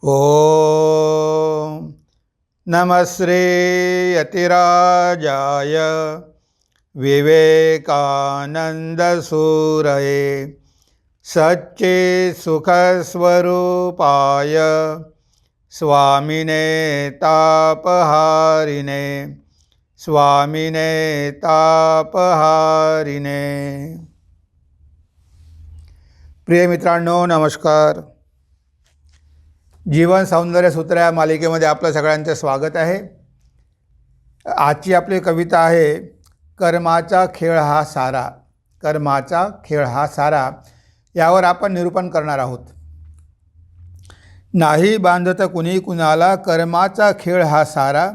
ओम नमस्ते यतिराजाय विवेकानंदसूरये सच्चित्सुखस्वरूपाय स्वामिने तापहारिणे स्वामिने तापहारिणे। प्रिय मित्रांनो, नमस्कार। जीवन सौंदर्य सूत्र या मालिकेमध्ये आपलं सगळ्यांचं स्वागत आहे। आजची आपली कविता आहे कर्माचा खेळ हा सारा। कर्माचा खेळ हा सारा यावर आपण निरूपण करणार आहोत। नाही बांधत कुणी कुणाला कर्माचा खेळ हा सारा,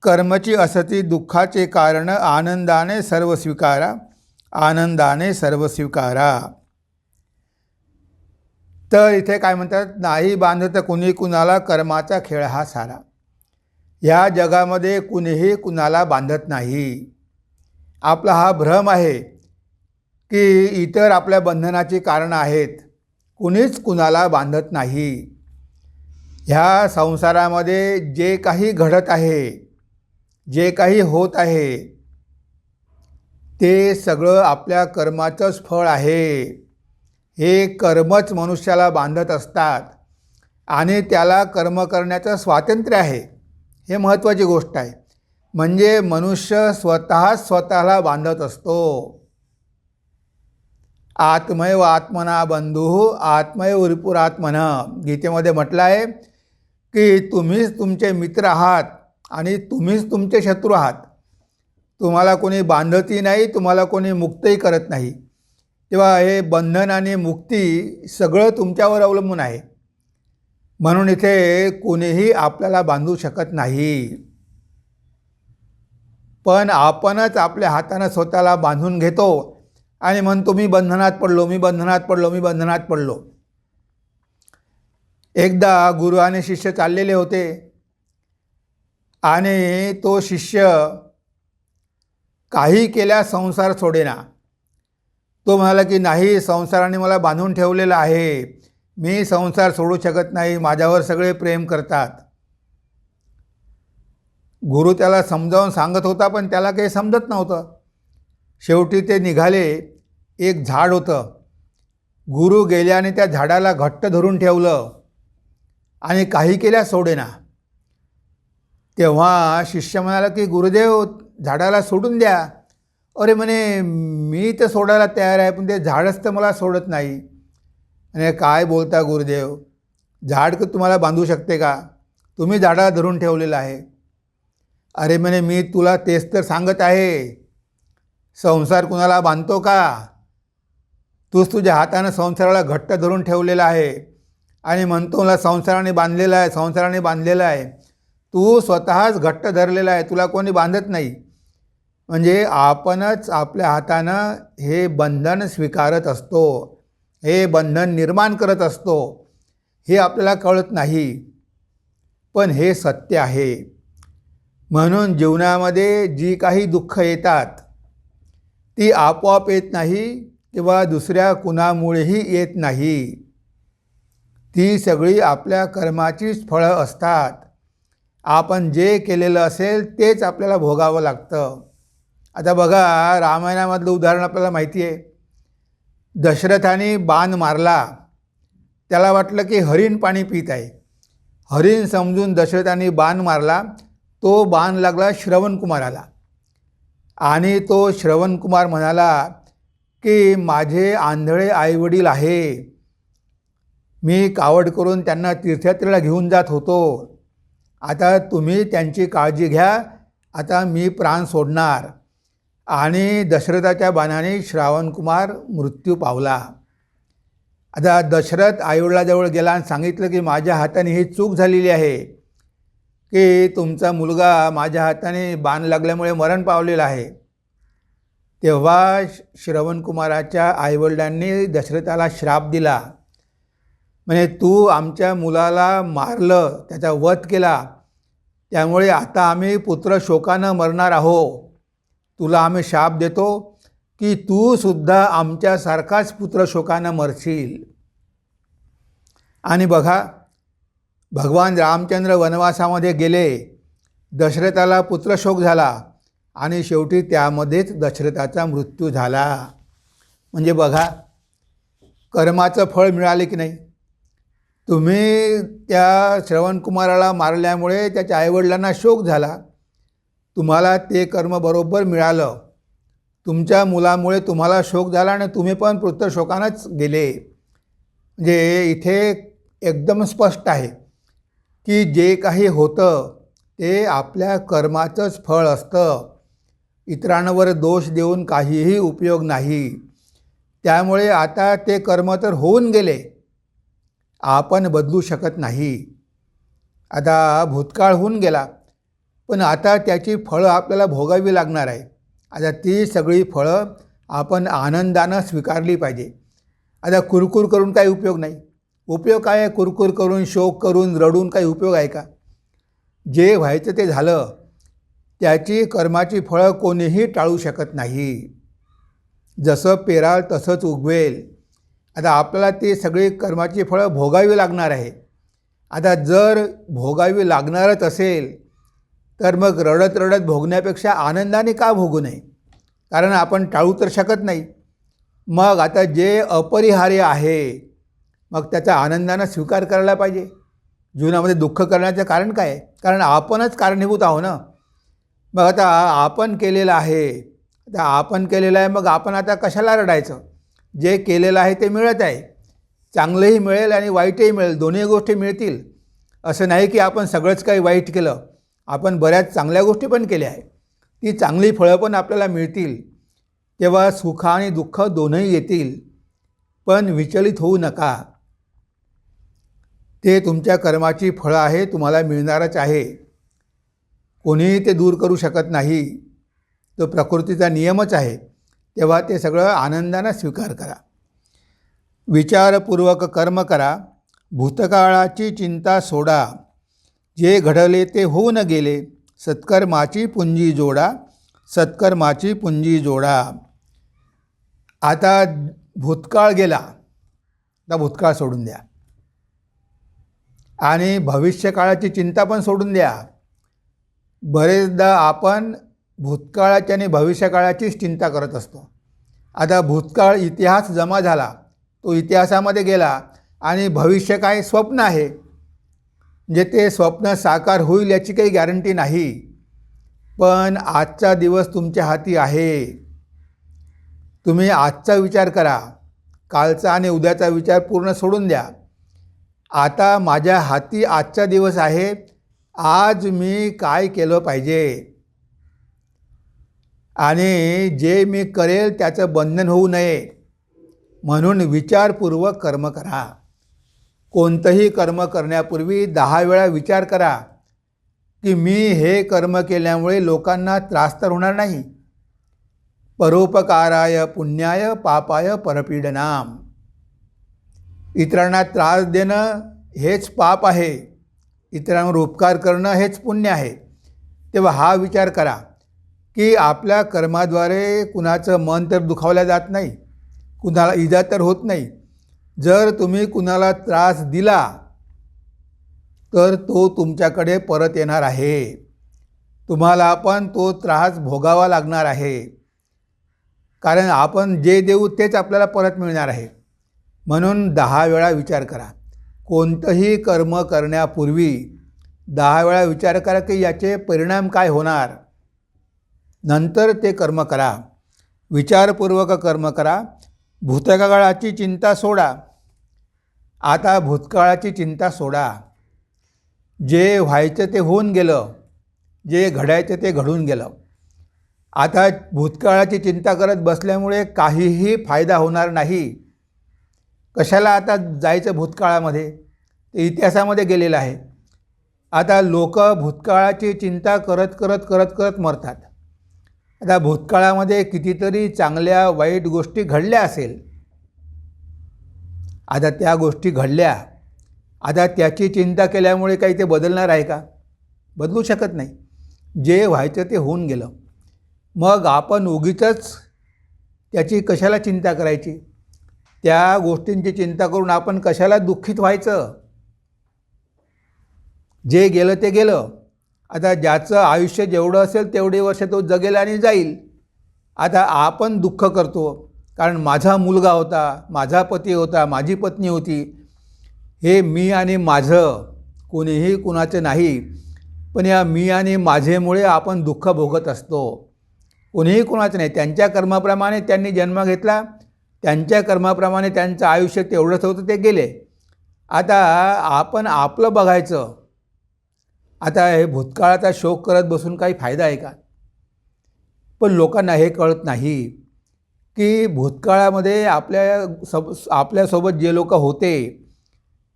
कर्मची असती दुःखाचे कारण आनंदाने सर्व स्वीकारा, आनंदाने सर्व स्वीकारा। तर इथे काय म्हणतात, नाही बांधत कुणी कुणाला कर्माचा खेळ हा सारा। या जगामध्ये कुणीही कुणाला बांधत नाही। आपला हा भ्रम आहे की इतर आपल्या बंधनाची कारणं आहेत, कुणीच कुणाला बांधत नाही। ह्या संसारामध्ये जे काही घडत आहे, जे काही होत आहे, ते सगळं आपल्या कर्माचंच फळ आहे। हे कर्मच मनुष्याला बांधत असतात आणि त्याला कर्म करण्याचं स्वातंत्र्य आहे। हे महत्त्वाची गोष्ट आहे। म्हणजे मनुष्य स्वतःला बांधत असतो। आत्मैव आत्मना बंधुः आत्मैव रिपुरात्मनः गीतेमध्ये म्हटलं आहे की तुम्हीच तुमचे मित्र आहात आणि तुम्हीच तुमचे शत्रू आहात। तुम्हाला कोणी बांधतही नाही, तुम्हाला कोणी मुक्तही करत नाही। तेव्हा हे बंधन आणि मुक्ती सगळं तुमच्यावर अवलंबून आहे। म्हणून इथे कोणीही आपल्याला बांधू शकत नाही। पण आपणच आपल्या हाताने स्वतःला बांधून घेतो आणि म्हणतो मी बंधनात पडलो, मी बंधनात पडलो, मी बंधनात पडलो। एकदा गुरु आणि शिष्य चाललेले होते आणि तो शिष्य काही केल्या संसार सोडेना। तो म्हणाला की नाही, संसाराने मला बांधून ठेवलेलं आहे, मी संसार सोडू शकत नाही, माझ्यावर सगळे प्रेम करतात। गुरु त्याला समजावून सांगत होता, पण त्याला काही समजत नव्हतं। शेवटी ते निघाले। एक झाड होतं। गुरु गेले आणि त्या झाडाला घट्ट धरून ठेवलं आणि काही केल्या सोडेना। तेव्हा शिष्य म्हणाला की गुरुदेव, झाडाला सोडून द्या। अरे म्हणे, मी तर सोडायला तयार आहे, पण ते झाडच तर मला सोडत नाही। आणि काय बोलता गुरुदेव, झाड का तुम्हाला बांधू शकते का? तुम्ही झाडाला धरून ठेवलेलं आहे। अरे म्हणे, मी तुला तेच तर सांगत आहे, संसार कुणाला बांधतो का? तूच तुझ्या हाताने संसाराला घट्ट धरून ठेवलेला आहे आणि म्हणतो मला संसाराने बांधलेला आहे, संसाराने बांधलेला आहे। तू स्वतःच घट्ट धरलेला आहे, तुला कोणी बांधत नाही। म्हणजे आपणच आपल्या हातानं हे बंधन स्वीकारत असतो, हे बंधन निर्माण करत असतो। हे आपल्याला कळत नाही, पण हे सत्य आहे। म्हणून जीवनामध्ये जी काही दुःख येतात ती आपोआप येत नाही किंवा दुसऱ्या कुणामुळेही येत नाही। ती सगळी आपल्या कर्माचीच फळं असतात। आपण जे केलेलं असेल तेच आपल्याला भोगावं लागतं। आता बघा, रामायणामधलं उदाहरण आपल्याला माहिती आहे। दशरथाने बाण मारला, त्याला वाटलं की हरिण पाणी पित आहे। हरिण समजून दशरथाने बाण मारला, तो बाण लागला श्रवणकुमाराला आणि तो श्रवणकुमार म्हणाला की माझे आंधळे आईवडील आहे, मी कावड करून त्यांना तीर्थयात्रेला घेऊन जात होतो, आता तुम्ही त्यांची काळजी घ्या, आता मी प्राण सोडणार। आणि दशरथाच्या बाणाने श्रावणकुमार मृत्यू पावला। आता दशरथ आईवडिलाजवळ गेला आणि सांगितलं की माझ्या हाताने ही चूक झालेली आहे की तुमचा मुलगा माझ्या हाताने बाण लागल्यामुळे मरण पावलेला आहे। तेव्हा श्रवणकुमाराच्या आईवडिलांनी दशरथाला श्राप दिला, म्हणजे तू आमच्या मुलाला मारलं, त्याचा वध केला, त्यामुळे आता आम्ही पुत्र शोकानं मरणार आहोत। तुला आम्ही शाप देतो की तू सुद्धा आमच्यासारखाच पुत्र शोकानं मरशील। आणि बघा, भगवान रामचंद्र वनवासामध्ये गेले, दशरथाला पुत्रशोक झाला आणि शेवटी त्यामध्येच दशरथाचा मृत्यू झाला. म्हणजे बघा, कर्माचं फळ मिळाले की नाही. तुम्ही त्या श्रवणकुमाराला मारल्यामुळे त्याच्या आईवडिलांना शोक झाला, तुम्हाला ते कर्म बरोबर मिळालं. तुमच्या मुलामुळे तुम्हाला शोक झाला आणि तुम्ही पण पुत्रशोकानंच गेले. म्हणजे इथे एकदम स्पष्ट आहे की जे काही होतं ते आपल्या कर्माचंच फळ असतं. इतरांवर दोष देऊन काहीही उपयोग नाही. त्यामुळे आता ते कर्म तर होऊन गेले, आपण बदलू शकत नाही. आता भूतकाळ होऊन गेला, पण आता त्याची फळं आपल्याला भोगावी लागणार आहे. आता ती सगळी फळं आपण आनंदानं स्वीकारली पाहिजे. आता कुरकुर करून काही उपयोग नाही. उपयोग काय आहे? कुरकुर करून, शोक करून, रडून काही उपयोग आहे का? जे व्हायचं ते झालं. त्याची कर्माची फळं कोणीही टाळू शकत नाही. जसं पेराल तसंच उगवेल. आता आपल्याला ती सगळी कर्माची फळं भोगावी लागणार आहे. आता जर भोगावी लागणारच असेल तर मग रडत रडत भोगण्यापेक्षा आनंदाने का भोगू नये? कारण आपण टाळू तर शकत नाही. मग आता जे अपरिहार्य आहे, मग त्याचा आनंदानं स्वीकार करायला पाहिजे. जीवनामध्ये दुःख करण्याचं कारण काय आहे? कारण आपणच कारणीभूत आहो ना. मग आता आपण केलेलं आहे, आता आपण केलेलं आहे, मग आपण आता कशाला रडायचं? जे केलेलं आहे ते मिळत आहे. चांगलंही मिळेल आणि वाईटही मिळेल, दोन्ही गोष्टी मिळतील. असं नाही की आपण सगळंच काही वाईट केलं. आपण बऱ्याच चांगल्या गोष्टी पण केल्या आहे. ती चांगली फळं पण आपल्याला मिळतील. तेव्हा सुख आणि दुःख दोनही येतील. पण विचलित होऊ नका. ते तुमच्या कर्माची फळं आहे, तुम्हाला मिळणारच आहे. कोणीही ते दूर करू शकत नाही. तो प्रकृतीचा नियमच आहे. तेव्हा ते सगळं आनंदानं स्वीकार करा. विचारपूर्वक कर्म करा. भूतकाळाची चिंता सोडा. जे घडले ते होऊन गेले. सत्कर्माची पुंजी जोडा. सत्कर्माची पुंजी जोडा. आता भूतकाळ गेला, आता भूतकाळ सोडून द्या आणि भविष्यकाळाची चिंता पण सोडून द्या. बरेचदा आपण भूतकाळाची आणि भविष्यकाळाचीच चिंता करत असतो. आता भूतकाळ इतिहास जमा झाला, तो इतिहासामध्ये गेला आणि भविष्य काय स्वप्न आहे. म्हणजे ते स्वप्न साकार होईल याची काही गॅरंटी नाही. पण आजचा दिवस तुमच्या हाती आहे. तुम्ही आजचा विचार करा. कालचा आणि उद्याचा विचार पूर्ण सोडून द्या. आता माझ्या हाती आजचा दिवस आहे. आज मी काय केलं पाहिजे आणि जे मी करेल त्याचं बंधन होऊ नये म्हणून विचारपूर्वक कर्म करा. कोणतंही कर्म करण्यापूर्वी 10 वेळा विचार करा की मी हे कर्म केल्यामुळे लोकांना त्रास तर होणार नाही. परोपकाराय पुण्याय पापाय परपीडनाम. इतरांना त्रास देणं हेच पाप आहे, इतरांवर उपकार करणं हेच पुण्य आहे. तेव्हा हा विचार करा की आपल्या कर्माद्वारे कुणाचं मन तर दुखावलं जात नाही, कुणाला इजा तर होत नाही. जर तुम्ही कुणाला त्रास दिला तर तो तुमच्याकडे परत येणार आहे. तुम्हाला पण तो त्रास भोगावा लागणार आहे. कारण आपण जे देऊ तेच आपल्याला परत मिळणार आहे. म्हणून 10 वेळा विचार करा. कोणतंही कर्म करण्यापूर्वी 10 वेळा विचार करा की याचे परिणाम काय होणार. नंतर ते कर्म करा. विचारपूर्वक कर्म करा. भूतकाळाची चिंता सोडा. आता भूतकाळाची चिंता सोडा. जे व्हायचं ते होऊन गेलं, जे घडायचं ते घडून गेलं. आता भूतकाळाची चिंता करत बसल्यामुळे काहीही फायदा होणार नाही. कशाला आता जायचं भूतकाळामध्ये? ते इतिहासामध्ये गेलेलं आहे. आता लोक भूतकाळाची चिंता करत करत करत करत मरतात. आता भूतकाळामध्ये कितीतरी चांगल्या वाईट गोष्टी घडल्या असेल. आता त्या गोष्टी घडल्या, आता त्याची चिंता केल्यामुळे काही ते बदलणार आहे का? बदलू शकत नाही. जे व्हायचं ते होऊन गेलं. मग आपण उगीचच त्याची कशाला चिंता करायची? त्या गोष्टींची चिंता करून आपण कशाला दुःखित व्हायचं? जे गेलं ते गेलं. आता ज्याचं आयुष्य जेवढं असेल तेवढे वर्ष तो जगेल आणि जाईल. आता आपण दुःख करतो कारण माझा मुलगा होता, माझा पती होता, माझी पत्नी होती. हे मी आणि माझं कोणीही कुणाचं नाही, पण या मी आणि माझेमुळे आपण दुःख भोगत असतो. कोणीही कुणाचं नाही. त्यांच्या कर्माप्रमाणे त्यांनी जन्म घेतला, त्यांच्या कर्माप्रमाणे त्यांचं आयुष्य तेवढंच होतं, ते गेले. आता आपण आपलं बघायचं. आता हे भूतकाळाचा शोक करत बसून काही फायदा आहे का? पण लोकांना हे कळत नाही की भूतकाळामध्ये आपल्यासोबत जे लोक होते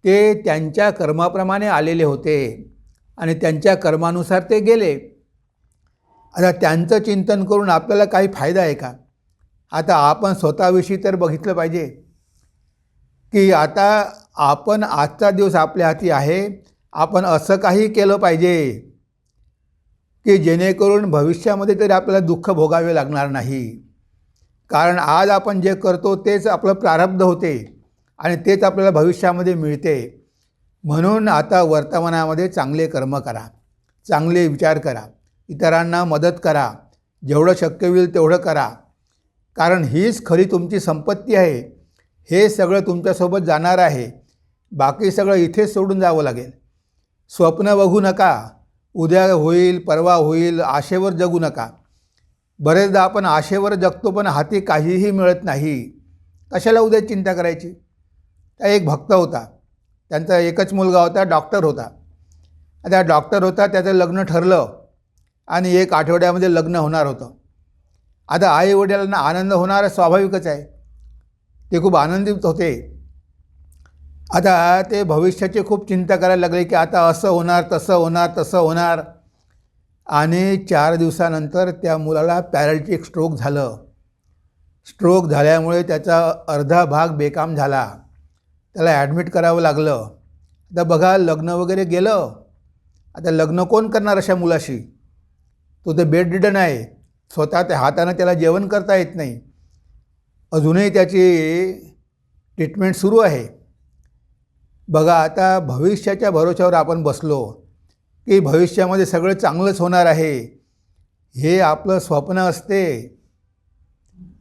ते त्यांच्या कर्माप्रमाणे आलेले होते आणि त्यांच्या कर्मानुसार ते गेले. आता त्यांचं चिंतन करून आपल्याला काही फायदा आहे का? आता आपण स्वतःविषयी तर बघितलं पाहिजे की आता आपण आजचा दिवस आपल्या हाती आहे. आपण असं काही केलं पाहिजे की जेणेकरून भविष्यामध्ये तरी आपल्याला दुःख भोगावे लागणार नाही. कारण आज आपण जे करतो तेच आपलं प्रारब्ध होते आणि तेच आपल्याला भविष्यामध्ये मिळते. म्हणून आता वर्तमानामध्ये चांगले कर्म करा, चांगले विचार करा, इतरांना मदत करा, जेवढं शक्य होईल तेवढं करा. कारण हीच खरी तुमची संपत्ती आहे. हे सगळं तुमच्यासोबत जाणार आहे. बाकी सगळं इथेच सोडून जावं लागेल. स्वप्न बघू नका, उद्या होईल परवा होईल आशेवर जगू नका. बरेचदा आपण आशेवर जगतो पण हाती काहीही मिळत नाही. कशाला उद्या चिंता करायची? त्या एक भक्त होता, त्यांचा एकच मुलगा होता, डॉक्टर होता. आता डॉक्टर होता, त्याचं लग्न ठरलं आणि 1 आठवड्यामध्ये लग्न होणार होतं. आता आईवडिलांना आनंद होणार स्वाभाविकच आहे. ते खूप आनंदित होते. आता ते भविष्याची खूप चिंता करायला लागले की आता असं होणार, तसं होणार, तसं होणार. आणि 4 दिवसानंतर त्या मुलाला पॅरालिटिक स्ट्रोक झालं. स्ट्रोक झाल्यामुळे त्याचा अर्धा भाग बेकाम झाला. त्याला ॲडमिट करावं लागलं. आता बघा, लग्न वगैरे गेलं. आता लग्न कोण करणार अशा मुलाशी? तो तर बेडरिडन आहे. स्वतः त्या हातानं त्याला जेवण करता येत नाही. अजूनही त्याची ट्रीटमेंट सुरू आहे. बघा, आता भविष्याच्या भरोश्यावर आपण बसलो की भविष्यामध्ये सगळं चांगलंच होणार आहे. हे आपलं स्वप्न असते.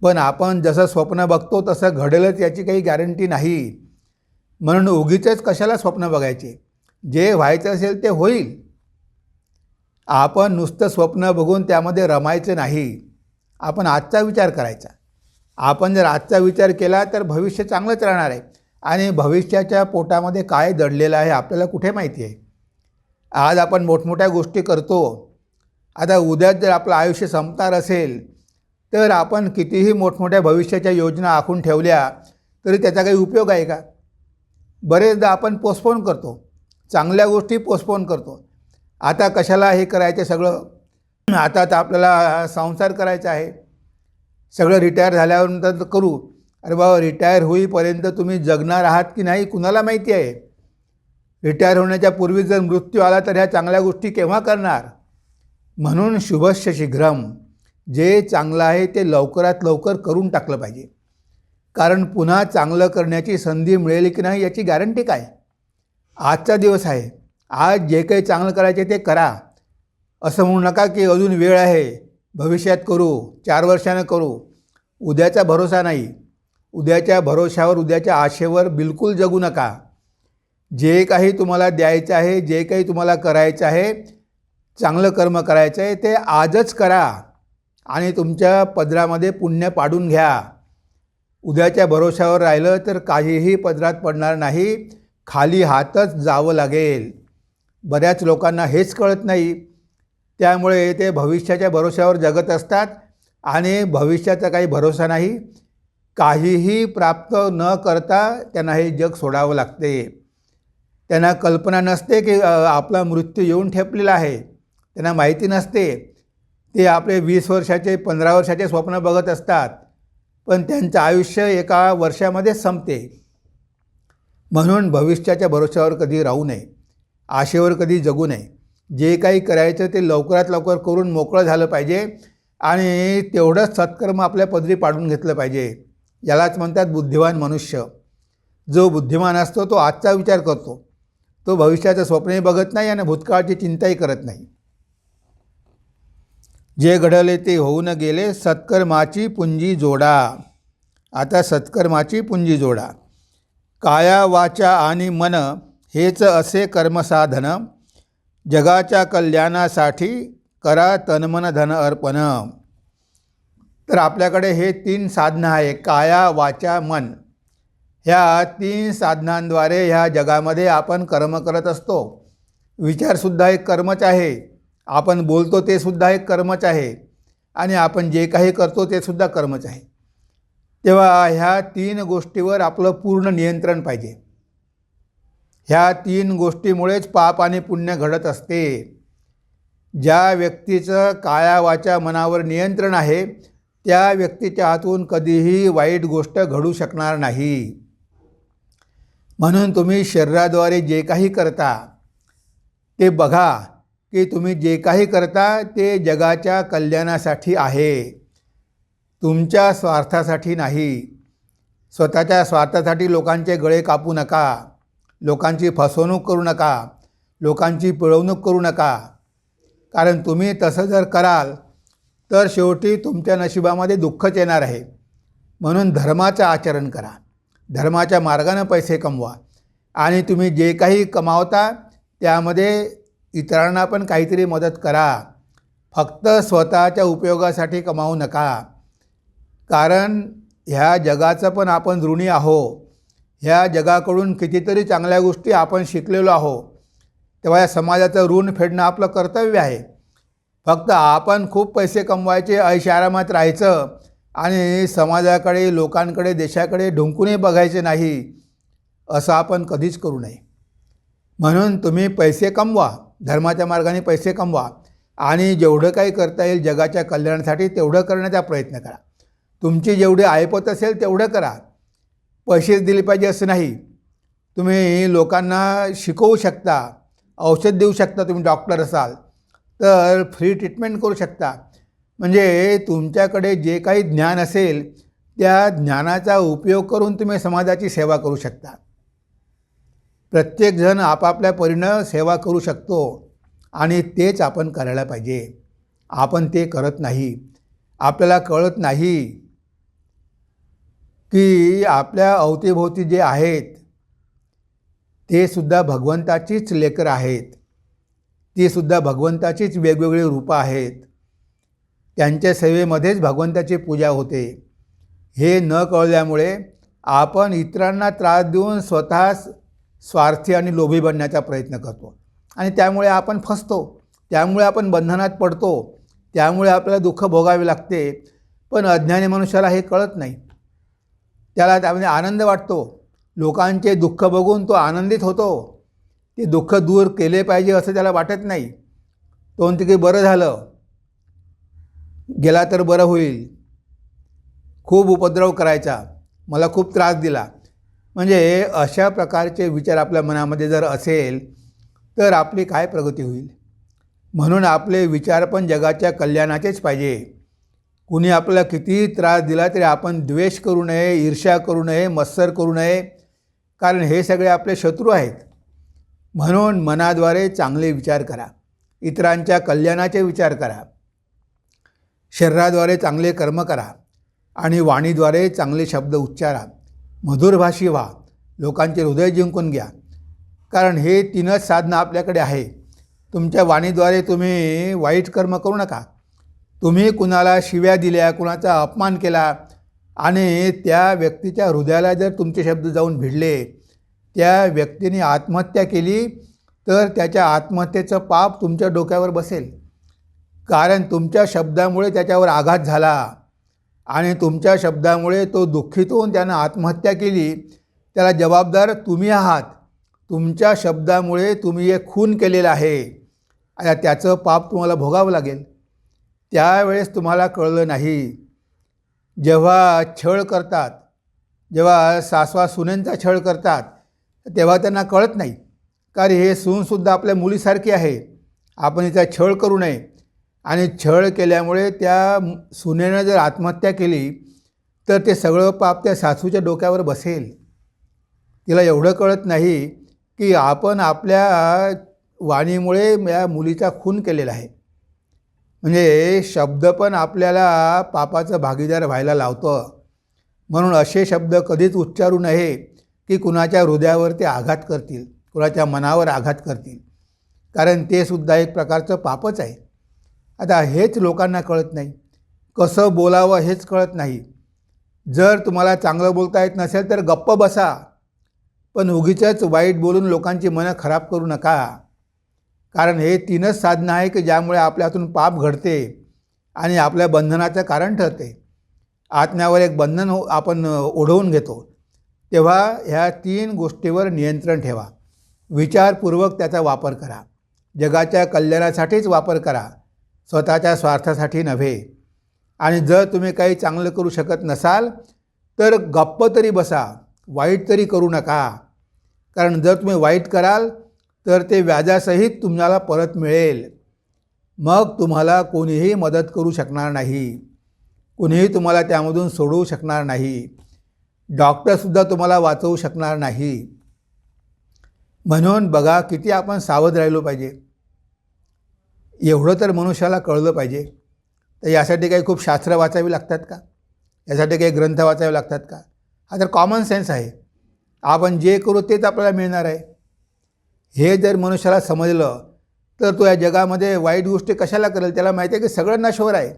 पण आपण जसं स्वप्न बघतो तसं घडेलच याची काही गॅरंटी नाही. म्हणून उगीचच कशाला स्वप्न बघायचे? जे व्हायचं असेल ते होईल. आपण नुसतं स्वप्न बघून त्यामध्ये रमायचं नाही. आपण आजचा विचार करायचा. आपण जर आजचा विचार केला तर भविष्य चांगलंच राहणार आहे. आणि भविष्याच्या पोटामध्ये काय दडलेलं आहे आपल्याला कुठे माहिती आहे? आज आपण मोठमोठ्या गोष्टी करतो. आता उद्याच जर आपलं आयुष्य संपणार असेल तर आपण कितीही मोठमोठ्या भविष्याच्या योजना आखून ठेवल्या तरी त्याचा काही उपयोग आहे का? बरेचदा आपण पोस्टपोन करतो, चांगल्या गोष्टी पोस्टपोन करतो. आता कशाला हे करायचं सगळं? आता तर आपल्याला संसार करायचा आहे. सगळं रिटायर झाल्यानंतर करू. अरे बाबा, रिटायर होईपर्यंत तुम्ही जगणार आहात की नाही कुणाला माहिती आहे? रिटायर होण्याच्या पूर्वी जर मृत्यू आला तर ह्या चांगल्या गोष्टी केव्हा करणार? म्हणून शुभस्य शीघ्रम. जे चांगलं आहे ते लवकरात लवकर करून टाकलं पाहिजे. कारण पुन्हा चांगलं करण्याची संधी मिळेल की नाही याची गॅरंटी काय? आजचा दिवस आहे. आज जे काही चांगलं करायचे ते करा. असं म्हणू नका की अजून वेळ आहे, भविष्यात करू, 4 वर्षानं करू. उद्याचा भरोसा नाही. उद्याच्या भरोशावर, उद्याच्या आशेवर बिलकुल जगू नका. जे काही तुम्हाला द्यायचं आहे, जे काही तुम्हाला करायचं आहे, चांगलं कर्म करायचं आहे ते आजच करा आणि तुमच्या पदरामध्ये पुण्य पाडून घ्या. उद्याच्या भरोशावर राहिलं तर काहीही पदरात पडणार नाही. खाली हातच जावं लागेल. बऱ्याच लोकांना हेच कळत नाही. त्यामुळे ते भविष्याच्या भरोशावर जगत असतात आणि भविष्याचा काही भरोसा नाही. काहीही प्राप्त न करता त्यांना हे जग सोडावं लागते. त्यांना कल्पना नसते की आपला मृत्यू येऊन ठेपलेला आहे. त्यांना माहिती नसते. ते आपले 20 वर्षाचे 15 वर्षाचे स्वप्न बघत असतात, पण त्यांचं आयुष्य एका वर्षामध्ये संपते. म्हणून भविष्याच्या भरोश्यावर कधी राहू नये, आशेवर कधी जगू नये. जे काही करायचं ते लवकरात लवकर करून मोकळं झालं पाहिजे आणि तेवढंच सत्कर्म आपल्या पदरी पाडून घेतलं पाहिजे. यालाच म्हणतात बुद्धिवान मनुष्य. जो बुद्धिमान असतो तो आजचा विचार करतो. तो भविष्याचं स्वप्नही बघत नाही आणि भूतकाळाची चिंताही करत नाही. जे घडले ते होऊन गेले, सत्कर्माची पुंजी जोडा. आता सत्कर्माची पुंजी जोडा. काया वाचा आणि मन हेच असे कर्मसाधन, जगाच्या कल्याणासाठी करा तनमन धन अर्पण. तर आपल्याकडे हे 3 साधनं आहे, काया वाचा मन. ह्या 3 साधनांद्वारे ह्या जगामध्ये आपण कर्म करत असतो. विचारसुद्धा एक कर्मच आहे, आपण बोलतो ते सुद्धा एक कर्मच आहे, आणि आपण जे काही करतो ते सुद्धा कर्मच आहे. तेव्हा ह्या 3 गोष्टीवर आपलं पूर्ण नियंत्रण पाहिजे. ह्या 3 गोष्टीमुळेच पाप आणि पुण्य घडत असते. ज्या व्यक्तीचं काया वाचा मनावर नियंत्रण आहे त्या व्यक्तीच्या हातून कधीही वाईट गोष्ट घडू शकणार नाही. म्हणून तुम्ही शरीराद्वारे जे काही करता ते बघा की तुम्ही जे काही करता ते जगाच्या कल्याणासाठी आहे, तुमच्या स्वार्थासाठी नाही. स्वतःच्या स्वार्थासाठी लोकांचे गळे कापू नका, लोकांची फसवणूक करू नका, लोकांची पिळवणूक करू नका. कारण तुम्ही तसं जर कराल तर शेवटी तुमच्या नशिबामध्ये दुःखच येणार आहे. म्हणून धर्माचं आचरण करा, धर्माच्या मार्गाने पैसे कमवा, आणि तुम्ही जे काही कमावता त्यामध्ये इतरांना पण काहीतरी मदत करा. फक्त स्वतःच्या उपयोगासाठी कमावू नका. कारण ह्या जगाचं पण आपण ऋणी आहो. ह्या जगाकडून कितीतरी चांगल्या गोष्टी आपण शिकलेलो आहो. तेव्हा या समाजाचं ऋण फेडणं आपलं कर्तव्य आहे. फक्त आपण खूप पैसे कमवायचे, ऐशआरामात राहायचं आणि समाजाकडे, लोकांकडे, देशाकडे ढुंकूनही बघायचे नाही, असं आपण कधीच करू नये. म्हणून तुम्ही पैसे कमवा, धर्माच्या मार्गाने पैसे कमवा, आणि जेवढं काही करता येईल जगाच्या कल्याणासाठी तेवढं करण्याचा प्रयत्न करा. तुमची जेवढी ऐपत असेल तेवढं करा. पैसेच दिले पाहिजे असं नाही. तुम्ही लोकांना शिकवू शकता, औषध देऊ शकता, तुम्ही डॉक्टर असाल तर फ्री ट्रीटमेंट करू शकता. म्हणजे तुमच्याकडे जे काही ज्ञान असेल त्या ज्ञानाचा उपयोग करून तुम्ही समाजाची सेवा करू शकता. प्रत्येकजण आपापल्या परीनं सेवा करू शकतो आणि तेच आपण करायला पाहिजे. आपण ते करत नाही. आपल्याला कळत नाही की आपल्या अवतीभोवती जे आहेत ते सुद्धा भगवंताचीच लेकरं आहेत, ती सुद्धा भगवंताचीच वेगवेगळी रूपं आहेत. त्यांच्या सेवेमध्येच भगवंताची पूजा होते. हे न कळल्यामुळे आपण इतरांना त्रास देऊन स्वतः स्वार्थी आणि लोभी बनण्याचा प्रयत्न करतो, आणि त्यामुळे आपण फसतो, त्यामुळे आपण बंधनात पडतो, त्यामुळे आपल्याला दुःख भोगावे लागते. पण अज्ञानी मनुष्याला हे कळत नाही. त्याला त्यामध्ये आनंद वाटतो. लोकांचे दुःख बघून तो आनंदित होतो. ते दुःख दूर केले पाहिजे असं त्याला वाटत नाही. तो म्हणतो की बरं झालं, गेला तर बरं होईल. खूप उपद्रव करायचा, मला खूप त्रास दिला. म्हणजे अशा प्रकारचे विचार आपल्या मनामध्ये जर असेल तर आपली काय प्रगती होईल. म्हणून आपले विचार पण जगाच्या कल्याणाचेच पाहिजे. कुणी आपल्याला कितीही त्रास दिला तरी आपण द्वेष करू नये, ईर्ष्या करू नये, मत्सर करू नये, कारण हे सगळे आपले शत्रू आहेत. म्हणून मनाद्वारे चांगले विचार करा, इतरांच्या कल्याणाचे विचार करा, शरीराद्वारे चांगले कर्म करा, आणि वाणीद्वारे चांगले शब्द उच्चारा, मधुरभाषी व्हा, लोकांचे हृदय जिंकून घ्या. कारण हे 3च साधनं आपल्याकडे आहे. तुमच्या वाणीद्वारे तुम्ही वाईट कर्म करू नका. तुम्ही कुणाला शिव्या दिल्या, कुणाचा अपमान केला, आणि त्या व्यक्तीच्या हृदयाला जर तुमचे शब्द जाऊन भिडले, त्या व्यक्तीने आत्महत्या केली तर त्याच्या आत्महत्येचं पाप तुमच्या डोक्यावर बसेल. कारण तुमच्या शब्दामुळे त्याच्यावर आघात झाला आणि तुमच्या शब्दामुळे तो दुःखित होऊन त्यानं आत्महत्या केली. त्याला जबाबदार तुम्ही आहात. तुमच्या शब्दामुळे तुम्ही एक खून केलेला आहे आणि त्याचं पाप तुम्हाला भोगावं लागेल. त्यावेळेस तुम्हाला कळलं नाही. जेव्हा छळ करतात, जेव्हा सासवा सुनेंचा छळ करतात तेव्हा त्यांना कळत नाही, कारण हे सूनसुद्धा आपल्या मुलीसारखी आहे, आपण हिचा छळ करू नये. आणि छळ केल्यामुळे त्या सुनेनं जर आत्महत्या केली तर ते सगळं पाप त्या सासूच्या डोक्यावर बसेल. तिला एवढं कळत नाही की आपण आपल्या वाणीमुळे या मुलीचा खून केलेला आहे. म्हणजे शब्द पण आपल्याला पापाचं भागीदार व्हायला लावतं. म्हणून असे शब्द कधीच उच्चारू नये की कुणाच्या हृदयावर ते आघात करतील, कुणाच्या मनावर आघात करतील, कारण ते सुद्धा एक प्रकारचं पापच आहे. आता हेच लोकांना कळत नाही, कसं बोलावं हेच कळत नाही. जर तुम्हाला चांगलं बोलता येत नसेल तर गप्प बसा, पण उगीचच वाईट बोलून लोकांची मनं खराब करू नका. कारण हे 3च साधनं आहे की ज्यामुळे आपल्या हातून पाप घडते आणि आपल्या बंधनाचं कारण ठरते. आत्म्यावर एक बंधन आपण ओढवून घेतो. तेव्हा ह्या 3 गोष्टीवर नियंत्रण ठेवा. विचारपूर्वक त्याचा वापर करा. जगाच्या कल्याणासाठीच वापर करा, स्वतःच्या स्वार्थासाठी नव्हे. आणि जर तुम्ही काही चांगलं करू शकत नसाल तर गप्प तरी बसा, वाईट तरी करू नका. कारण जर तुम्ही वाईट कराल तर ते व्याजासहित तुम्हाला परत मिळेल. मग तुम्हाला कोणीही मदत करू शकणार नाही, कुणीही तुम्हाला त्यामधून सोडवू शकणार नाही, डॉक्टरसुद्धा तुम्हाला वाचवू शकणार नाही. म्हणून बघा किती आपण सावध राहिलो पाहिजे. एवढं तर मनुष्याला कळलं पाहिजे. तर यासाठी काही खूप शास्त्र वाचावी लागतात का? यासाठी काही ग्रंथ वाचावे लागतात का? हा तर कॉमन सेन्स आहे. आपण जे करू तेच आपल्याला मिळणार आहे. हे जर मनुष्याला समजलं तर तो या जगामध्ये वाईट गोष्टी कशाला करेल? त्याला माहिती आहे की सगळं नश्वर आहे.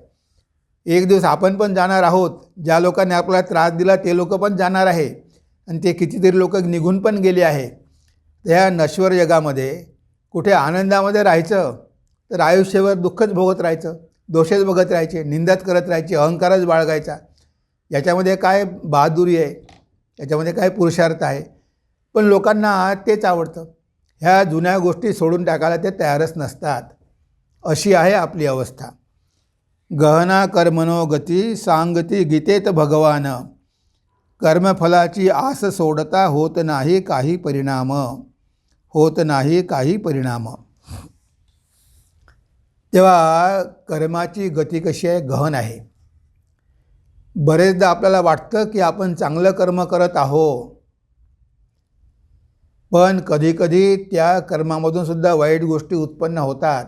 एक दिवस आपण पण जाणार आहोत. ज्या लोकांनी आपल्याला त्रास दिला ते लोक पण जाणार आहे आणि ते कितीतरी लोक निघून पण गेले आहे. त्या नश्वर जगामध्ये कुठे आनंदामध्ये राहायचं तर आयुष्यभर दुःखच भोगत राहायचं, दोषच बघत राहायचे, निंदाच करत राहायचे, अहंकारच बाळगायचा. याच्यामध्ये काय बहादुरी आहे? याच्यामध्ये काय पुरुषार्थ आहे? पण लोकांना तेच आवडतं. ह्या जुन्या गोष्टी सोडून टाकायला ते तयारच नसतात. अशी आहे आपली अवस्था. गहना कर्मणो गती सांगती गीतेत भगवान, कर्मफलाची आस सोडता होत नाही काही परिणाम, होत नाही काही परिणाम. तेव्हा कर्माची गती कशी आहे? गहन आहे. बरेचदा आपल्याला वाटतं की आपण चांगलं कर्म करत आहोत, पण कधीकधी त्या कर्मामधून सुद्धा वाईट गोष्टी उत्पन्न होतात.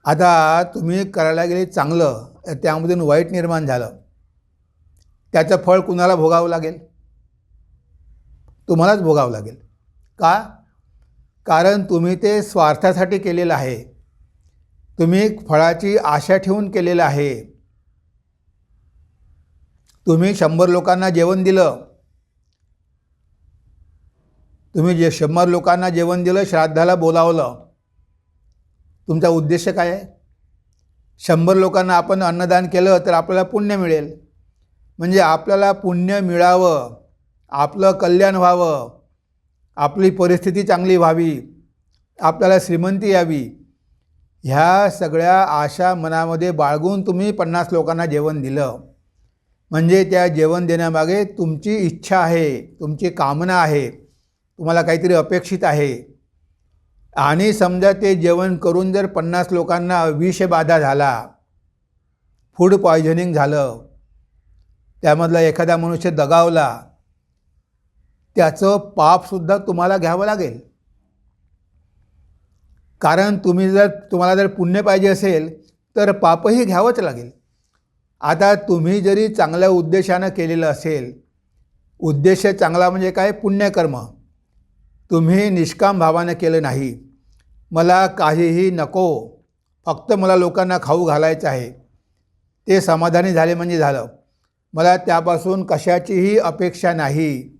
आता तुम्ही करायला गेले चांगलं, त्यामधून वाईट निर्माण झालं, त्याचं फळ कुणाला भोगावं लागेल? तुम्हालाच भोगावं लागेल. का? कारण तुम्ही ते स्वार्थासाठी केलेलं आहे. तुम्ही फळाची आशा ठेवून केलेलं आहे. तुम्ही 100 लोकांना जेवण दिलं, तुम्ही 100 लोकांना जेवण दिलं, श्राद्धाला बोलावलं, तुमचा उद्देश काय आहे? 100 लोकांना आपण अन्नदान केलं तर आपल्याला पुण्य मिळेल. म्हणजे आपल्याला पुण्य मिळावं, आपलं कल्याण व्हावं, आपली परिस्थिती चांगली व्हावी, आपल्याला श्रीमंती यावी, ह्या सगळ्या आशा मनामध्ये बाळगून तुम्ही 50 लोकांना जेवण दिलं. म्हणजे त्या जेवण देण्यामागे तुमची इच्छा आहे, तुमची कामना आहे, तुम्हाला काहीतरी अपेक्षित आहे. आणि समजा ते जेवण करून जर 50 लोकांना विषबाधा झाला, फूड पॉयझनिंग झालं, त्यामधला एखादा मनुष्य दगावला, त्याचं पापसुद्धा तुम्हाला घ्यावं लागेल. कारण तुम्हाला जर पुण्य पाहिजे असेल तर पापही घ्यावंच लागेल. आता तुम्ही जरी चांगल्या उद्देशानं केलेलं असेल, उद्देश चांगला म्हणजे काय? पुण्यकर्म. तुम्ही निष्काम भावानं केलं नाही, मला काहीही नको, फक्त मला लोकांना खाऊ घालायचं आहे, ते समाधानी झाले म्हणजे झालं, मला त्यापासून कशाचीही अपेक्षा नाही,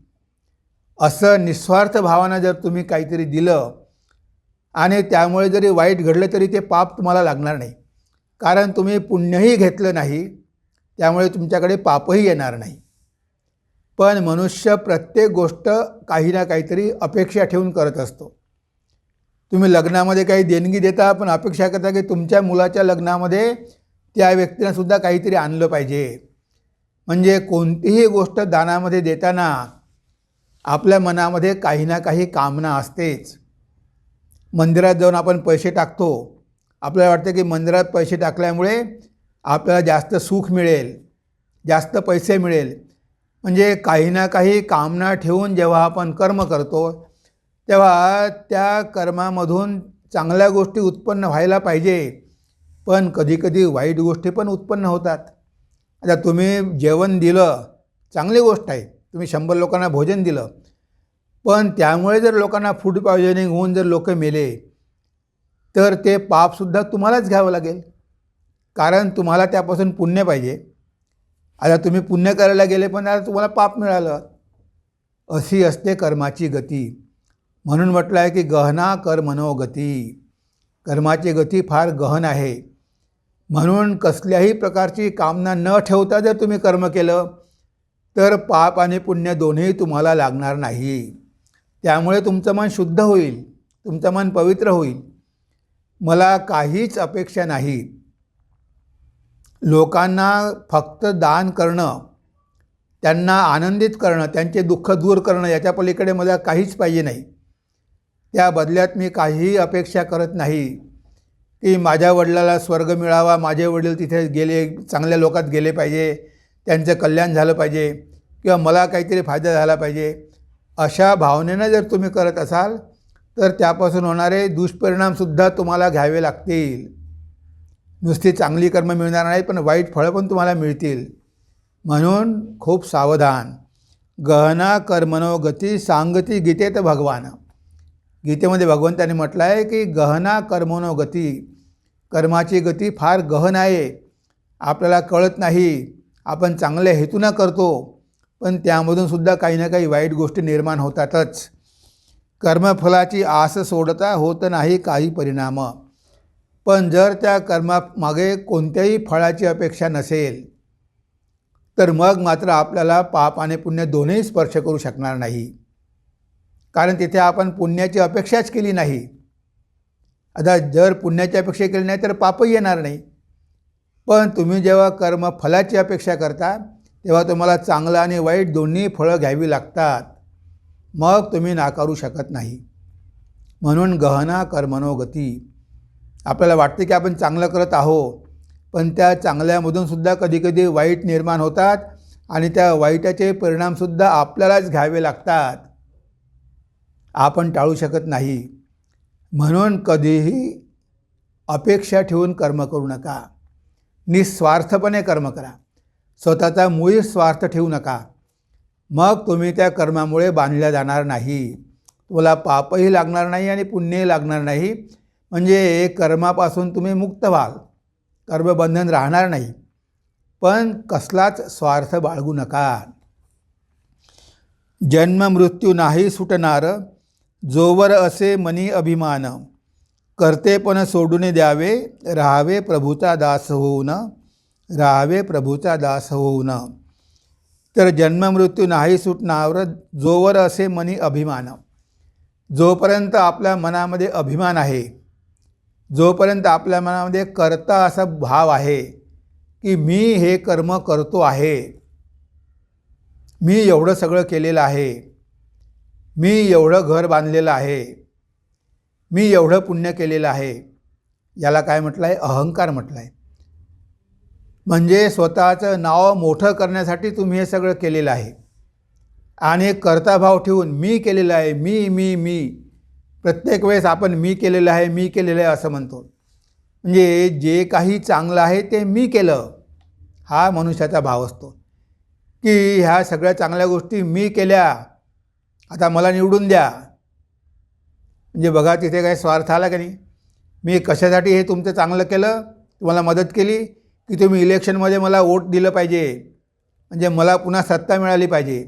असं निस्वार्थ भावानं जर तुम्ही काहीतरी दिलं आणि त्यामुळे जरी वाईट घडलं तरी ते पाप तुम्हाला लागणार नाही. कारण तुम्ही पुण्यही घेतलं नाही, त्यामुळे तुमच्याकडे पापही येणार नाही. पण मनुष्य प्रत्येक गोष्ट काही ना काहीतरी अपेक्षा ठेवून करत असतो. तुम्ही लग्नामध्ये काही देणगी देता, पण अपेक्षा करता की तुमच्या मुलाच्या लग्नामध्ये त्या व्यक्तीनं सुद्धा काहीतरी आणलं पाहिजे. म्हणजे कोणतीही गोष्ट दानामध्ये देताना आपल्या मनामध्ये काही ना काही कामना असतेच. मंदिरात जाऊन आपण पैसे टाकतो, आपल्याला वाटतं की मंदिरात पैसे टाकल्यामुळे आपल्याला जास्त सुख मिळेल, जास्त पैसे मिळेल. म्हणजे काही ना काही कामना ठेवून जेव्हा आपण कर्म करतो तेव्हा त्या कर्मामधून चांगल्या गोष्टी उत्पन्न व्हायला पाहिजे, पण कधीकधी वाईट गोष्टी पण उत्पन्न होतात. आता तुम्ही जेवण दिलं, चांगली गोष्ट आहे, तुम्ही 100 लोकांना भोजन दिलं, पण त्यामुळे जर लोकांना फूड पॉयझनिंग होऊन जर लोक मेले तर ते पापसुद्धा तुम्हालाच घ्यावं लागेल, कारण तुम्हाला त्यापासून पुण्य पाहिजे. आता तुम्ही पुण्य करायला गेले पण आता तुम्हाला पाप मिळालं. अशी असते कर्माची गती. म्हणून म्हटलं आहे की गहना कर मनोगती. कर्माची गती फार गहन आहे. म्हणून कसल्याही प्रकारची कामना न ठेवता जर तुम्ही कर्म केलं तर पाप आणि पुण्य दोन्ही तुम्हाला लागणार नाही. त्यामुळे तुमचं मन शुद्ध होईल, तुमचं मन पवित्र होईल. मला काहीच अपेक्षा नाही. लोकांना फक्त दान करणं, त्यांना आनंदित करणं, त्यांचे दुःख दूर करणं, याच्या पलीकडे मला काहीच पाहिजे नाही. त्या बदल्यात मी काहीही अपेक्षा करत नाही की माझ्या वडिलाला स्वर्ग मिळावा, माझे वडील तिथे गेले, चांगल्या लोकात गेले पाहिजे, त्यांचं कल्याण झालं पाहिजे किंवा मला काहीतरी फायदा झाला पाहिजे. अशा भावनेनं जर तुम्ही करत असाल तर त्यापासून होणारे दुष्परिणामसुद्धा तुम्हाला घ्यावे लागतील. नुसती चांगली कर्म मिळणार नाही, पण वाईट फळं पण तुम्हाला मिळतील. म्हणून खूप सावधान. गहना कर्मणो गती सांगती गीतेत भगवान. गीतेमध्ये भगवंताने म्हटलं आहे की गहना कर्मणो गती. कर्माची गती फार गहन आहे, आपल्याला कळत नाही. आपण चांगल्या हेतूनं करतो, पण त्यामधूनसुद्धा काही ना काही वाईट गोष्टी निर्माण होतातच. कर्मफलाची आस सोडता होत नाही काही परिणाम. पण जर त्या कर्मामागे कोणत्याही फळाची अपेक्षा नसेल तर मग मात्र आपल्याला पाप आणि पुण्य दोन्ही स्पर्श करू शकणार नाही, कारण तिथे आपण पुण्याची अपेक्षाच केली नाही. आता जर पुण्याची अपेक्षा केली नाही तर पापही येणार नाही. पण तुम्ही जेव्हा कर्मफलाची अपेक्षा करता तेव्हा तुम्हाला चांगलं आणि वाईट दोन्ही फळं घ्यावी लागतात, मग तुम्ही नाकारू शकत नाही. म्हणून गहना कर्मणो गती. आपल्याला वाटते की आपण चांगलं करत आहोत, पण त्या चांगल्यामधूनसुद्धा कधीकधी वाईट निर्माण होतात आणि त्या वाईटाचे परिणामसुद्धा आपल्यालाच घ्यावे लागतात. आपण टाळू शकत नाही. म्हणून कधीही अपेक्षा ठेवून कर्म करू नका. निस्वार्थपणे कर्म करा. स्वतःचा मुळी स्वार्थ ठेवू नका. मग तुम्ही त्या कर्मामुळे बांधल्या जाणार नाही. तुम्हाला पापही लागणार नाही आणि पुण्यही लागणार नाही. म्हणजे कर्मापासून तुम्ही मुक्त व्हाल, कर्मबंधन राहणार नाही. पण कसलाच स्वार्थ बाळगू नका. जन्म मृत्यू नाही सुटणार, जोवर असे मनी अभिमान. कर्तेपण सोडून द्यावे, राहावे प्रभूचा दास होऊन. राहावे प्रभूचा दास होऊन. तर जन्ममृत्यू नाही सुटणार, जोवर असे मनी अभिमान. जोपर्यंत आपल्या मनामध्ये अभिमान आहे, जोपर्यंत आपल्या मनामध्ये कर्ता असा भाव आहे की मी हे कर्म करतो आहे, मी एवढं सगळं केलेलं आहे, मी एवढं घर बांधलेलं आहे, मी एवढं पुण्य केलेलं आहे, याला काय म्हटलं आहे? अहंकार म्हटलं आहे. म्हणजे स्वतःचं नाव मोठं करण्यासाठी तुम्ही हे सगळं केलेलं आहे आणि कर्ताभाव ठेवून मी केलेलं आहे, मी मी मी. प्रत्येक वेळेस आपण मी केलेलं आहे, मी केलेलं आहे असं म्हणतो. म्हणजे जे काही चांगलं आहे ते मी केलं, हा मनुष्याचा भाव असतो की ह्या सगळ्या चांगल्या गोष्टी मी केल्या, आता मला निवडून द्या. म्हणजे बघा तिथे काही स्वार्थ आला का नाही? मी कशासाठी हे तुमचं चांगलं केलं, तुम्हाला मदत केली की तुम्ही इलेक्शनमध्ये मला वोट दिलं पाहिजे, म्हणजे मला पुन्हा सत्ता मिळाली पाहिजे.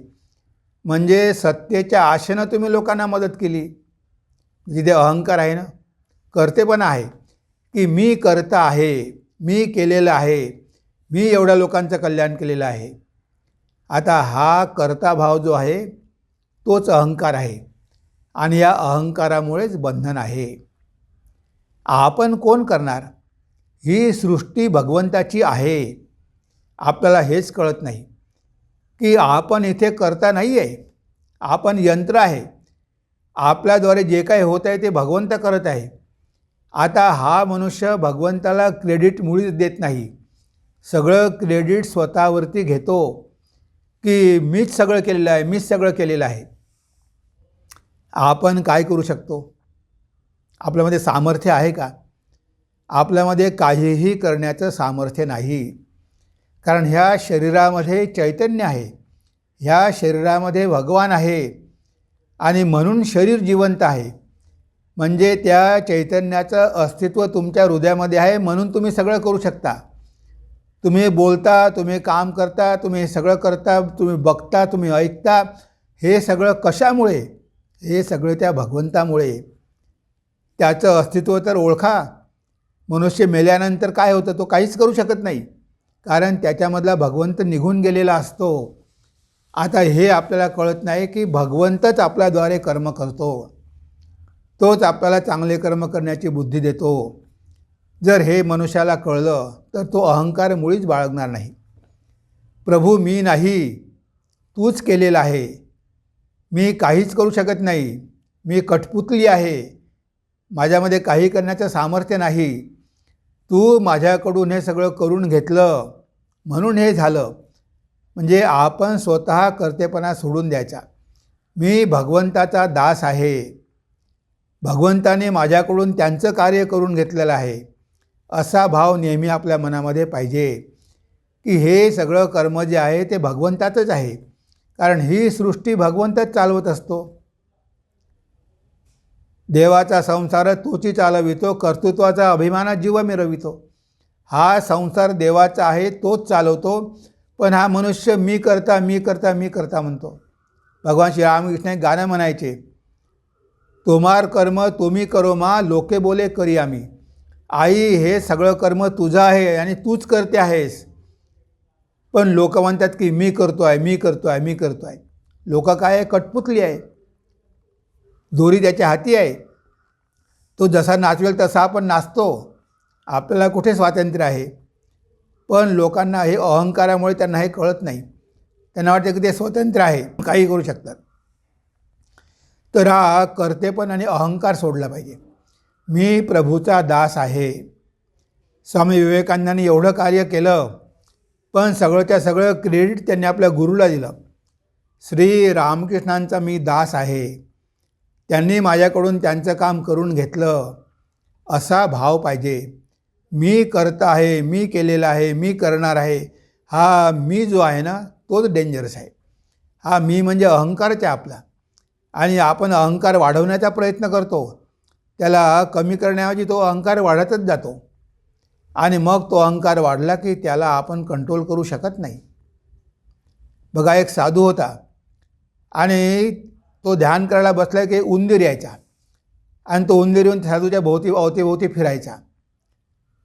म्हणजे सत्तेच्या आशेनं तुम्ही लोकांना मदत केली. जिथे अहंकार आहे ना, कर्तेपणा आहे की मी कर्ता आहे, मी केलेलं आहे, मी एवढ्या लोकांचं कल्याण केलेलं आहे. आता हा कर्ताभाव जो आहे तोच अहंकार आहे आणि या अहंकारामुळेच बंधन आहे. आपण कोण करणार? ही सृष्टी भगवंताची आहे. आपल्याला हेच कळत नाही की आपण इथे कर्ता नाही आहे, आपण यंत्र आहे. आपल्याद्वारे जे काही होत आहे ते भगवंत करत आहे. आता हा मनुष्य भगवंताला क्रेडिट मुळीच देत नाही, सगळं क्रेडिट स्वतःवरती घेतो. की मीच सगळं केलेलं आहे, मीच सगळं केलेलं आहे. आपण काय करू शकतो? आपल्यामध्ये सामर्थ्य आहे का? आपल्यामध्ये काहीही करण्याचं सामर्थ्य नाही. कारण ह्या शरीरामध्ये चैतन्य आहे, ह्या शरीरामध्ये भगवान आहे आणि म्हणून शरीर जिवंत आहे. म्हणजे त्या चैतन्याचं अस्तित्व तुमच्या हृदयामध्ये आहे, म्हणून तुम्ही सगळं करू शकता. तुम्ही बोलता, तुम्ही काम करता, तुम्ही सगळं करता, तुम्ही बघता, तुम्ही ऐकता. हे सगळं कशामुळे? हे सगळं त्या भगवंतामुळे. त्याचं अस्तित्व तर ओळखा. मनुष्य मेल्यानंतर काय होतं? तो काहीच करू शकत नाही, कारण त्याच्यामधला भगवंत निघून गेलेला असतो. आता हे आपल्याला कळत नाही की भगवंतच आपल्याद्वारे कर्म करतो, तोच आपल्याला चांगले कर्म करण्याची बुद्धी देतो. जर हे मनुष्याला कळलं तर तो अहंकार मुळीच बाळगणार नाही. प्रभू मी नाही, तूच केलेला आहे, मी काहीच करू शकत नाही, मी कठपुतली आहे, माझ्यामध्ये काही करण्याचं सामर्थ्य नाही, तू माझ्याकडून हे सगळं करून घेतलं म्हणून हे झालं. म्हणजे आपण स्वतः कर्तेपणा सोडून द्यायचा. मी भगवंताचा दास आहे, भगवंताने माझ्याकडून त्यांचं कार्य करून घेतलेलं आहे, असा भाव नेहमी आपल्या मनामध्ये पाहिजे की हे सगळं कर्म जे आहे ते भगवंताचंच आहे, कारण ही सृष्टी भगवंतच चालवत असतो. देवाचा संसार तोची चालवितो, कर्तृत्वाचा अभिमानात जीव मिरवितो. हा संसार देवाचा आहे, तोच चालवतो, पण हा मनुष्य मी करता मी करता मी करता म्हणतो. भगवान श्रीरामकृष्ण एक गाणं म्हणायचे, तोमार कर्म तुम्ही करो मा, लोके बोले करी आम्ही. आई हे सगळं कर्म तुझं आहे आणि तूच करते आहेस, पण लोक म्हणतात की मी करतो आहे, मी करतो आहे, मी करतो आहे. लोक काय आहे? कठपुतली आहे, दोरी त्याच्या हाती आहे. तो जसा नाचवेल तसा आपण नाचतो, आपल्याला कुठे स्वातंत्र्य आहे? पण लोकांना हे अहंकारामुळे त्यांना हे कळत नाही. त्यांना वाटतं की ते स्वतंत्र आहे, काही करू शकतात. तर हा कर्तेपण आणि अहंकार सोडला पाहिजे. मी प्रभूचा दास आहे. स्वामी विवेकानंदांनी एवढं कार्य केलं, पण सगळंच्या सगळं क्रेडिट त्यांनी आपल्या गुरुला दिलं. श्री रामकृष्णांचा मी दास आहे, त्यांनी माझ्याकडून त्यांचं काम करून घेतलं, असा भाव पाहिजे. मी करत आहे, मी केलेलं आहे, मी करणार आहे. हा मी जो आहे ना तोच डेंजरस आहे. हा मी म्हणजे अहंकारच आहे आपला, आणि आपण अहंकार वाढवण्याचा प्रयत्न करतो. त्याला कमी करण्याऐवजी तो अहंकार वाढतच जातो, आणि मग तो अहंकार वाढला की त्याला आपण कंट्रोल करू शकत नाही. बघा, एक साधू होता आणि तो ध्यान करायला बसला की उंदीर यायचा, आणि तो उंदीर येऊन साधूच्या अवतीभोवती फिरायचा.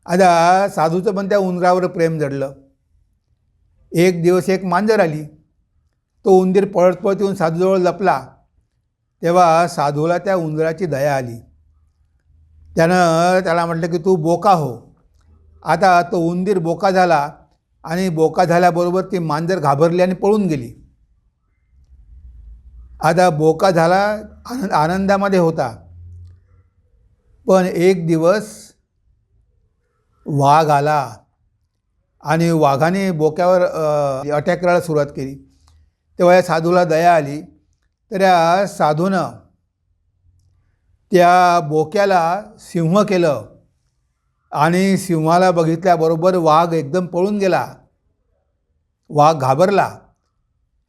आता साधूचं पण त्या उंदरावर प्रेम जडलं. एक दिवस एक मांजर आली. तो उंदीर पळत पळत येऊन साधूजवळ लपला. तेव्हा साधूला त्या उंदराची दया आली. त्यानं त्याला म्हटलं की तू बोका हो. आता तो उंदीर बोका झाला, आणि बोका झाल्याबरोबर ती मांजर घाबरली आणि पळून गेली. आता बोका झाला, आनंदामध्ये होता. पण एक दिवस वाघ आला आणि वाघाने बोक्यावर अटॅक करायला सुरुवात केली. तेव्हा या साधूला दया आली. तर या साधूनं त्या बोक्याला सिंह केलं, आणि सिंहाला बघितल्याबरोबर वाघ एकदम पळून गेला. वाघ घाबरला,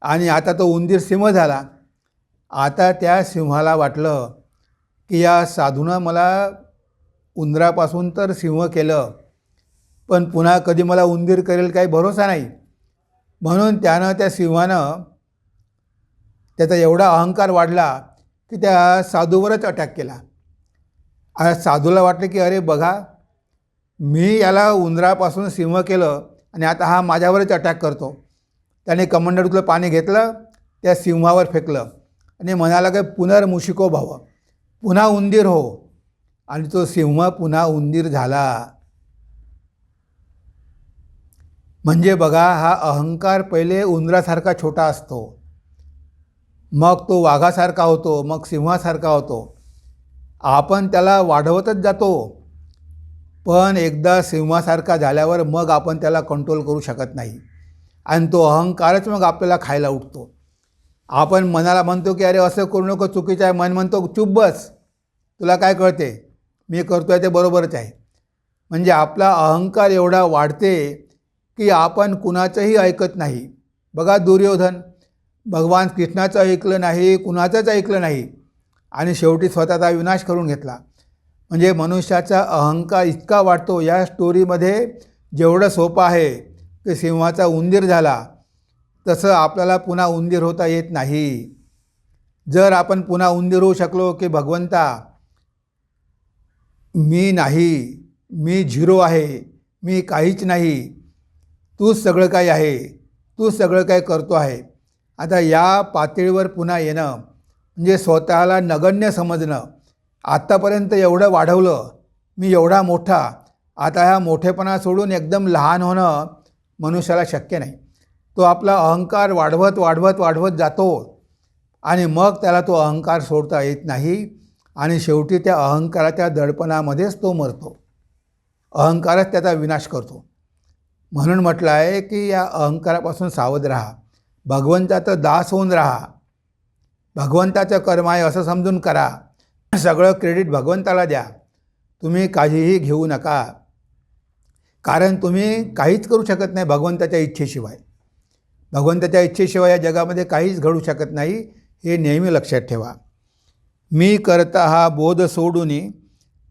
आणि आता तो उंदीर सिंह झाला. आता त्या सिंहाला वाटलं की या साधूनं मला उंदरापासून तर सिंह केलं, पण पुन्हा कधी मला उंदीर करेल काही भरोसा नाही. म्हणून त्यानं त्या सिंहानं त्याचा एवढा अहंकार वाढला की त्या साधूवरच अटॅक केला. आता साधूला वाटलं की अरे बघा, मी याला उंदरापासून सिंह केलं आणि आता हा माझ्यावरच अटॅक करतो. त्याने कमंडलूतलं पाणी घेतलं, त्या सिंहावर फेकलं आणि म्हणाला की पुनर्मुशिको भव, पुन्हा उंदीर हो. आणि तो सिंह पुन्हा उंदीर झाला. म्हणजे बघा, हा अहंकार पहिले उंदरासारखा छोटा असतो, मग तो वाघासारखा होतो, मग सिंहासारखा होतो. आपण त्याला वाढवतच जातो, पण एकदा सिंहासारखा झाल्यावर मग आपण त्याला कंट्रोल करू शकत नाही. आणि तो अहंकारच मग आपल्याला खायला उठतो. आपण मनाला म्हणतो की अरे असं करू नको, चुकीचं आहे. मन म्हणतो चुप बस, तुला काय कळते, मी करतो आहे ते बरोबरच आहे. म्हणजे आपला अहंकार एवढा वाढते की आपण कुणाचंही ऐकत नाही. बघा दुर्योधन भगवान कृष्णाचं ऐकलं नाही, कुणाचंच ऐकलं नाही आणि शेवटी स्वतःचा विनाश करून घेतला. म्हणजे मनुष्याचा अहंकार इतका वाढतो. या स्टोरीमध्ये जेवढं सोपं आहे की सिंहाचा उंदीर झाला, तसं आपल्याला पुन्हा उंदीर होता येत नाही. जर आपण पुन्हा उंदीर होऊ शकलो की भगवंता मी नाही, मी झिरो आहे, मी काहीच नाही, तूच सगळं काही आहे, तूच सगळं काही करतो आहे. आता या पातळीवर पुन्हा येणं म्हणजे स्वतःला नगण्य समजणं. आत्तापर्यंत एवढं वाढवलं, मी एवढा मोठा, आता ह्या मोठेपणा सोडून एकदम लहान होणं मनुष्याला शक्य नाही. तो आपला अहंकार वाढवत वाढवत वाढवत जातो आणि मग त्याला तो अहंकार सोडता येत नाही आणि शेवटी त्या अहंकाराच्या दडपणामध्येच तो मरतो. अहंकारच त्याचा विनाश करतो. म्हणून म्हटलं आहे की या अहंकारापासून सावध राहा, भगवंताचं दास होऊन राहा, भगवंताचं कर्म आहे असं समजून करा, सगळं क्रेडिट भगवंताला द्या, तुम्ही काहीही घेऊ नका. कारण तुम्ही काहीच करू शकत नाही भगवंताच्या इच्छेशिवाय. भगवंताच्या इच्छेशिवाय या जगामध्ये काहीच घडू शकत नाही, हे नेहमी लक्षात ठेवा. मी करता हा बोध सोडून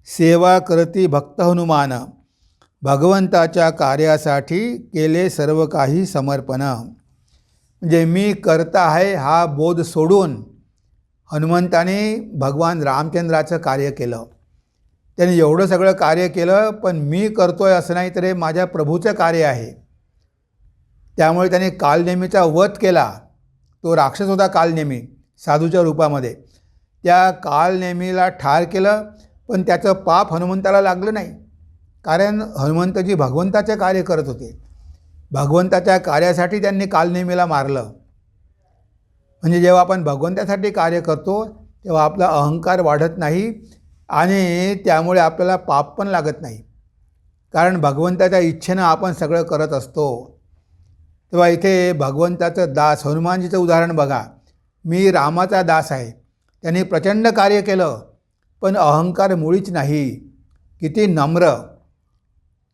सेवा करती भक्त हनुमान, भगवंताच्या कार्यासाठी केले सर्व काही समर्पण. म्हणजे मी करता आहे हा बोध सोडून हनुमंताने भगवान रामचंद्राचं कार्य केलं. त्याने एवढं सगळं कार्य केलं, पण मी करतोय असं नाही, तर हे माझ्या प्रभूचं कार्य आहे. त्यामुळे त्याने कालनेमीचा वध केला. तो राक्षस होता कालनेमी साधूच्या रूपामध्ये. त्या कालनेमीला ठार केलं, पण त्याचं पाप हनुमंताला लागलं नाही. कारण हनुमंतजी भगवंताचे कार्य करत होते. भगवंताच्या कार्यासाठी त्यांनी कालनेमीला मारलं. म्हणजे जेव्हा आपण भगवंतासाठी कार्य करतो तेव्हा आपला अहंकार वाढत नाही आणि त्यामुळे आपल्याला पाप पण लागत नाही. कारण भगवंताच्या इच्छेनं आपण सगळं करत असतो. तेव्हा इथे भगवंताचं दास हनुमानजीचं उदाहरण बघा. मी रामाचा दास आहे, त्यांनी प्रचंड कार्य केलं, पण अहंकार मुळीच नाही. किती नम्र,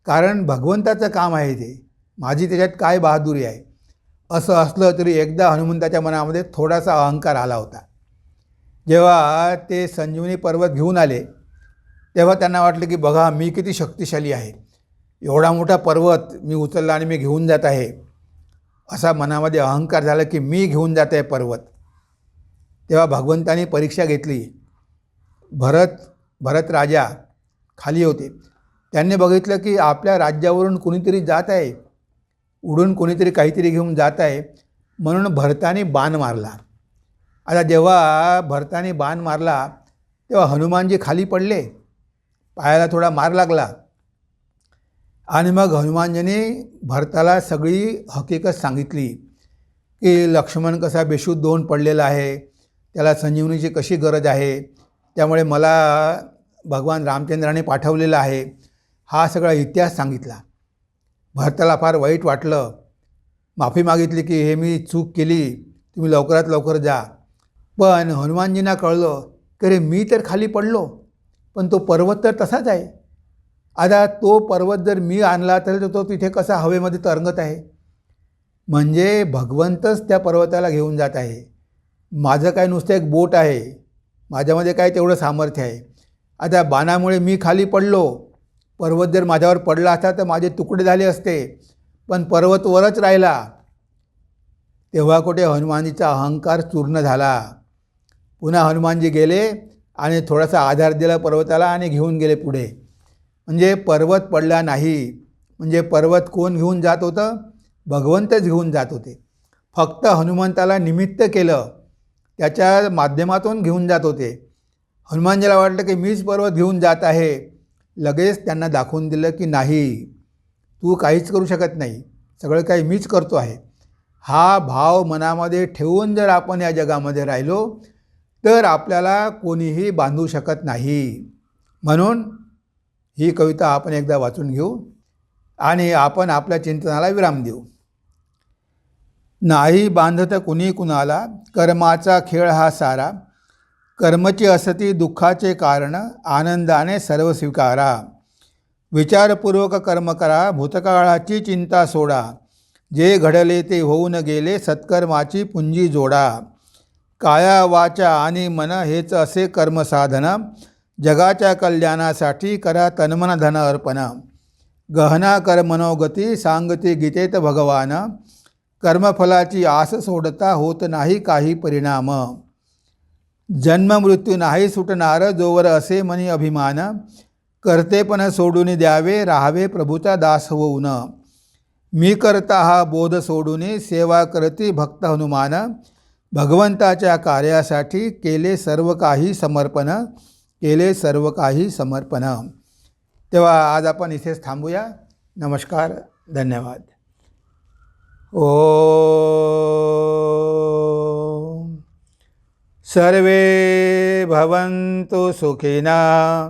कारण भगवंताचं काम आहे ते, माझी त्याच्यात काय बहादुरी आहे. असं असलं तरी एकदा हनुमंताच्या मनामध्ये थोडासा अहंकार आला होता. जेव्हा ते संजीवनी पर्वत घेऊन आले तेव्हा त्यांना वाटलं की बघा मी किती शक्तिशाली आहे, एवढा मोठा पर्वत मी उचलला आणि मी घेऊन जात आहे. असा मनामध्ये अहंकार झाला की मी घेऊन जात आहे पर्वत. तेव्हा भगवंतांनी परीक्षा घेतली. भरत राजा खाली होते. त्यांनी बघितलं की आपल्या राज्यावरून कुणीतरी जात आहे, उडून कोणीतरी काहीतरी घेऊन जात आहे, म्हणून भरताने बाण मारला. आता जेव्हा भरताने बाण मारला तेव्हा हनुमानजी खाली पडले, पायाला थोडा मार लागला आणि मग हनुमानजीने भरताला सगळी हकीकत सांगितली की लक्ष्मण कसा बेशुद्ध होऊन पडलेला आहे, त्याला संजीवनीची कशी गरज आहे, त्यामुळे मला भगवान रामचंद्राने पाठवलेला आहे. हा सगळा इतिहास सांगितला. भरताला फार वाईट वाटलं, माफी मागितली की हे मी चूक केली, तुम्ही लवकरात लवकर जा. पण हनुमानजींना कळलं की रे मी तर खाली पडलो, पण तो पर्वत तर तसाच आहे. आता तो पर्वत जर मी आणला तर तो तिथे कसा हवेमध्ये तरंगत आहे. म्हणजे भगवंतच त्या पर्वताला घेऊन जात आहे. माझं काय नुसतं एक बोट आहे, माझ्यामध्ये काय तेवढं सामर्थ्य आहे. आता बाणामुळे मी खाली पडलो, पर्वत जर माझ्यावर पडला असता तर माझे तुकडे झाले असते, पण पर्वत वरच राहिला. तेव्हा कुठे हनुमानजीचा अहंकार चूर्ण झाला. पुन्हा हनुमानजी गेले आणि थोडासा आधार दिला पर्वताला आणि घेऊन गेले पुढे. म्हणजे पर्वत पडला नाही. म्हणजे पर्वत कोण घेऊन जात होतं? भगवंतच घेऊन जात होते. फक्त हनुमंताला निमित्त केलं, त्याच्या माध्यमातून घेऊन जात होते. हनुमानजीला वाटलं की मीच पर्वत घेऊन जात आहे. लगेच त्यांना दाखवून दिलं की नाही, तू काहीच करू शकत नाही, सगळं काही मीच करतो आहे. हा भाव मनामध्ये ठेवून जर आपण या जगामध्ये राहिलो तर आपल्याला कोणीही बांधू शकत नाही. म्हणून ही कविता आपण एकदा वाचून घेऊ आणि आपण आपल्या चिंतनाला विराम देऊ. नाही बांधत कुणी कुणाला, कर्माचा खेळ हा सारा. कर्मची असती दुःखाचे कारण, आनंदाने सर्व स्वीकारा. विचारपूर्वक कर्म करा, भूतकाळाची चिंता सोडा. जे घडले ते होऊन गेले, सत्कर्माची पुंजी जोडा. काया वाचा आणि मन हेच असे कर्मसाधन. जगाच्या कल्याणासाठी करा तन्मन धन अर्पण. गहना कर मनोगती, सांगते गीतेत भगवान. कर्मफलाची आस सोडता होत नाही काही परिणाम. जन्म मृत्यू नाही सुटणार, जोवर असे मनी अभिमान. कर्तेपण सोडून द्यावे, राहावे प्रभूचा दास होऊन. मी करता हा बोध सोडून, सेवा करती भक्त हनुमान. भगवंताच्या कार्यासाठी केले सर्व काही समर्पण, केले सर्व काही समर्पण. तेव्हा आज आपण इथेच थांबूया. नमस्कार, धन्यवाद. ओम सर्वे भवन्तु सुखिना,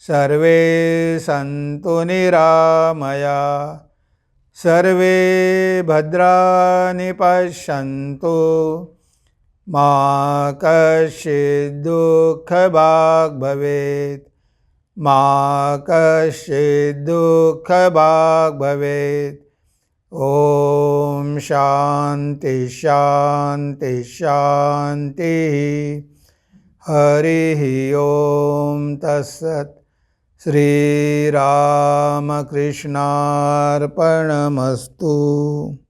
सर्वे सन्तु निरामया, सर्वे भद्राणि पश्यन्तु, मा कश्चित् दुःखभाग् भवेत्, मा कश्चित् दुःखभाग् भवेत्. ओम शांति शांति शांति. हरि ओम तत्सत्. श्रीरामकृष्णार्पणमस्तु.